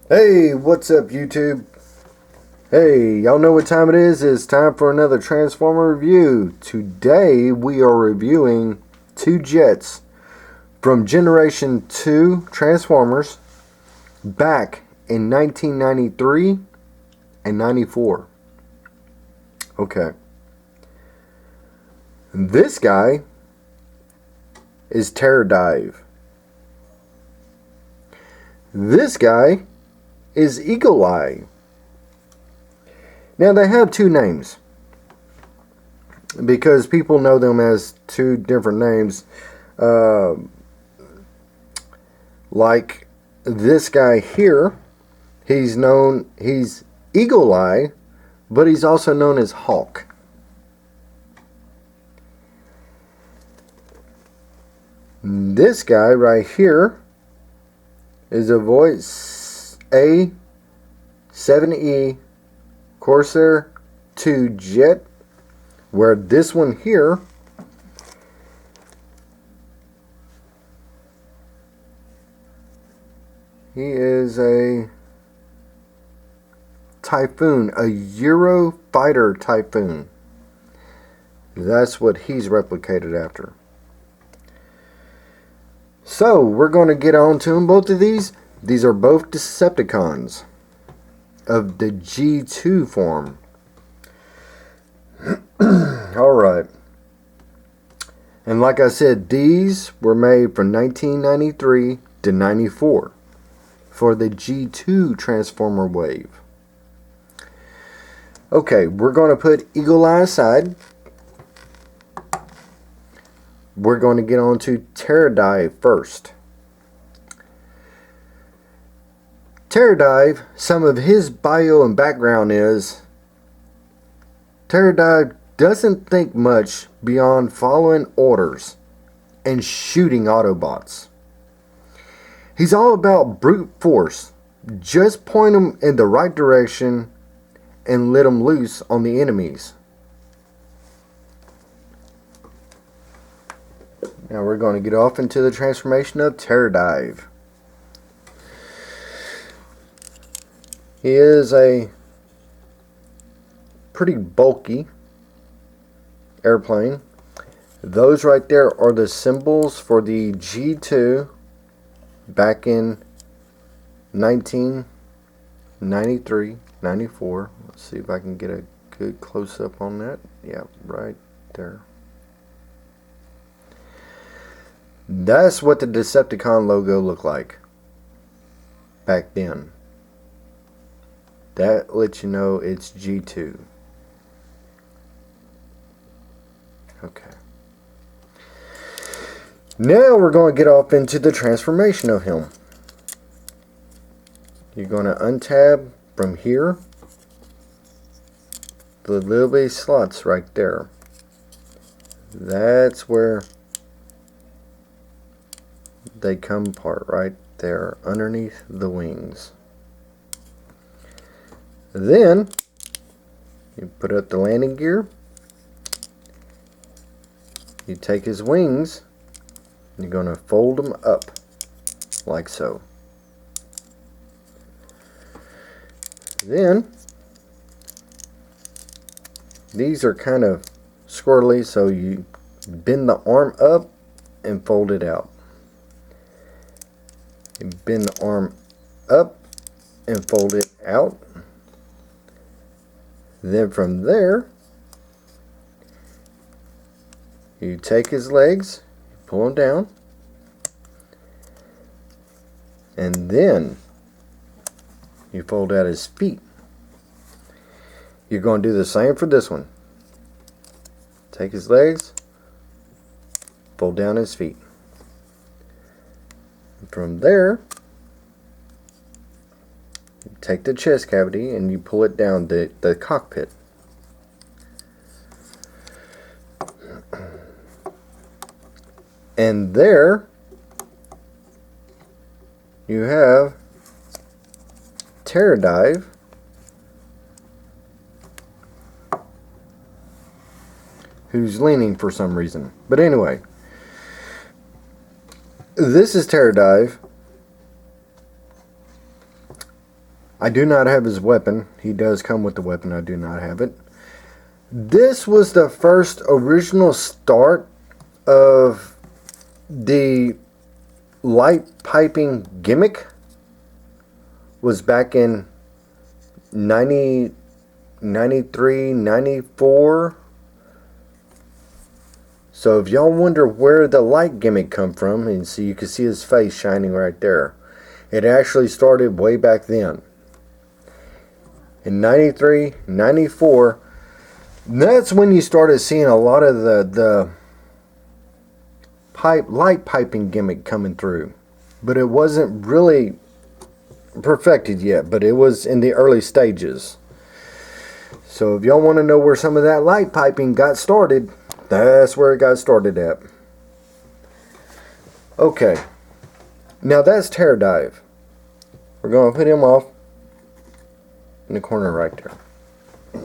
Hey, what's up, YouTube? Hey, y'all know what time it is? It's time for another Transformer review. Today, we are reviewing two jets from Generation 2 Transformers back in 1993 and 94. Okay. This guy is Terradive. This guy is Eagle Eye. Now they have two names because people know them as two different names. Like this guy here, he's Eagle Eye, but he's also known as Hawk. This guy right here is a Voice A7E Corsair 2 jet, where this one here he is a Typhoon, a Eurofighter Typhoon. That's what he's replicated after. So, we're going to get on to them. Both of these are both Decepticons of the G2 form. Alright. And like I said, these were made from 1993 to 94 for the G2 Transformer wave. Okay, we're going to put Eagle Eye aside. We're going to get on to Terradive first. Terradive, some of his bio and background is Terradive doesn't think much beyond following orders and shooting Autobots. He's all about brute force. Just point them in the right direction and let them loose on the enemies. Now we're going to get off into the transformation of Terradive. He is a pretty bulky airplane. Those right there are the symbols for the G2 back in 1993, 94. Let's see if I can get a good close-up on that. Yeah, right there. That's what the Decepticon logo looked like back then. That lets you know it's G2. Okay. Now we're going to get off into the transformation of him. You're going to untab from here the little bitty slots right there. That's where they come apart, right there underneath the wings. Then you put up the landing gear. You take his wings and you're going to fold them up like so. Then these are kind of squirrely, so you bend the arm up and fold it out. You bend the arm up and fold it out. Then from there, you take his legs, pull them down, and then you fold out his feet. You're going to do the same for this one. Take his legs, fold down his feet. From there, you take the chest cavity and you pull it down the cockpit. And there you have Terradive, who's leaning for some reason. But anyway, this is Terradive. I do not have his weapon. He does come with the weapon. I do not have it. This was the first original start of the light piping gimmick. Was back in 90, 93, 94. So if y'all wonder where the light gimmick come from, and so you can see his face shining right there, it actually started way back then. In 93, 94, that's when you started seeing a lot of the light piping gimmick coming through. But it wasn't really perfected yet, but it was in the early stages. So if y'all want to know where some of that light piping got started, that's where it got started at. Okay, now that's Terradive. We're going to put him off in the corner right there.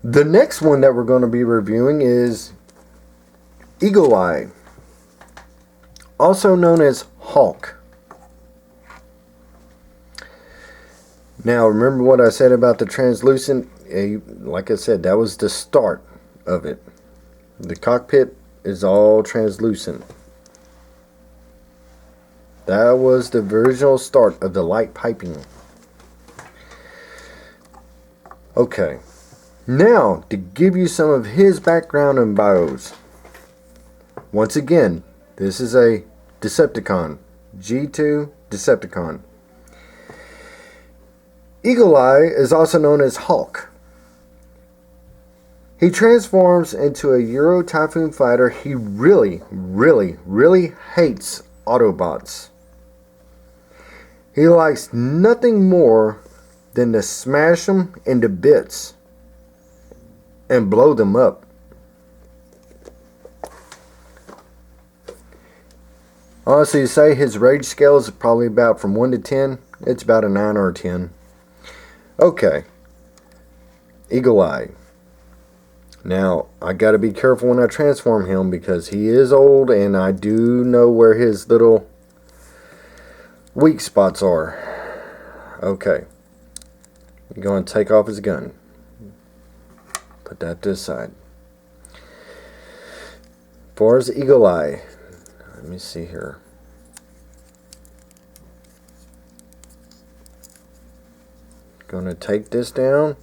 The next one that we're going to be reviewing is Eagle Eye, also known as Hulk. Now, remember what I said about the translucent? Like I said, that was the start of it. The cockpit is all translucent. That was the original start of the light piping. Okay. Now, to give you some of his background and bios. Once again, this is a Decepticon. G2 Decepticon. Eagle Eye is also known as Hulk. He transforms into a Euro Typhoon fighter. He really, really, really hates Autobots. He likes nothing more than to smash them into bits and blow them up. Honestly, to say his rage scale is probably about from 1 to 10. It's about a 9 or a 10. Okay. Eagle Eye. Now, I got to be careful when I transform him because he is old and I do know where his little weak spots are. Okay. You're going to take off his gun. Put that to the side. As far as Eagle Eye, let me see here. Going to take this down,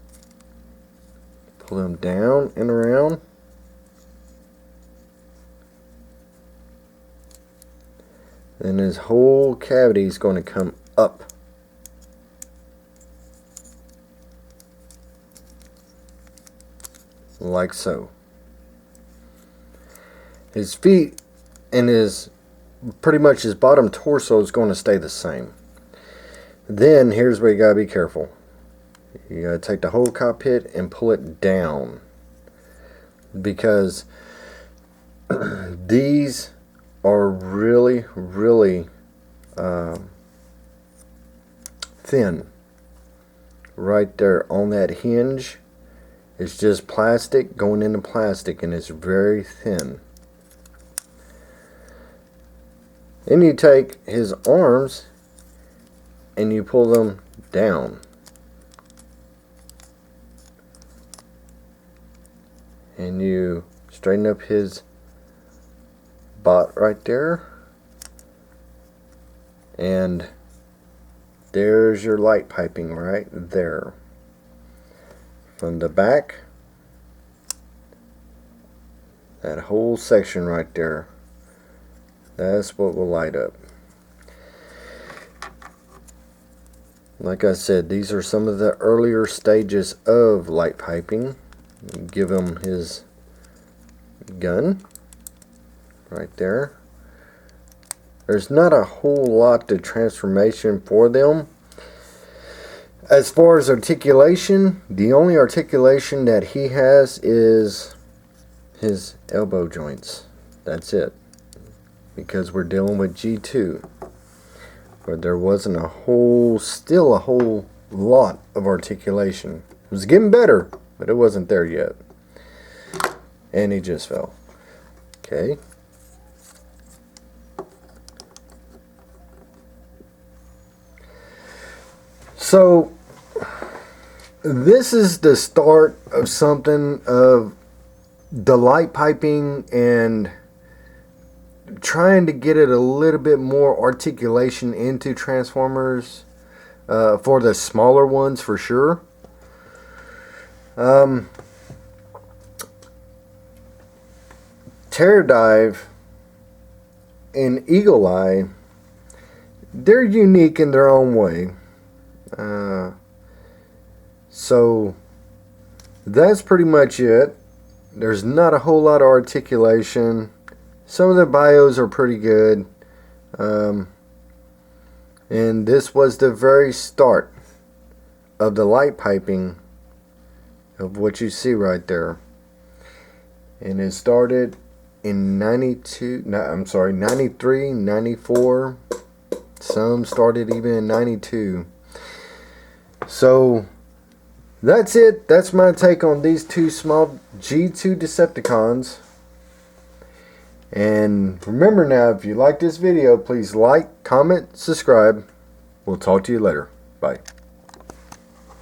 pull him down and around, then his whole cavity is going to come up. Like so. His feet and his pretty much his bottom torso is going to stay the same. Then here's where you gotta be careful. You gotta take the whole cockpit and pull it down because these are really, really thin. Right there on that hinge, it's just plastic going into plastic, and it's very thin. Then you take his arms and you pull them down. And you straighten up his butt right there. And there's your light piping right there. From the back, that whole section right there, that's what will light up. Like I said, these are some of the earlier stages of light piping. Give him his gun right there. There's not a whole lot of transformation for them. As far as articulation, the only articulation that he has is his elbow joints. That's it. Because we're dealing with G2. But there wasn't still a whole lot of articulation. It was getting better, but it wasn't there yet. And he just fell. Okay. So this is the start of something of the light piping and trying to get it a little bit more articulation into transformers for the smaller ones for sure. Terradive and Eagle Eye, they're unique in their own way. So that's pretty much it. There's not a whole lot of articulation. Some of the bios are pretty good. And this was the very start of the light piping of what you see right there. And it started in 93, 94. Some started even in 92. So that's it. That's my take on these two small G2 Decepticons. And remember now, if you like this video, please like, comment, subscribe. We'll talk to you later. Bye.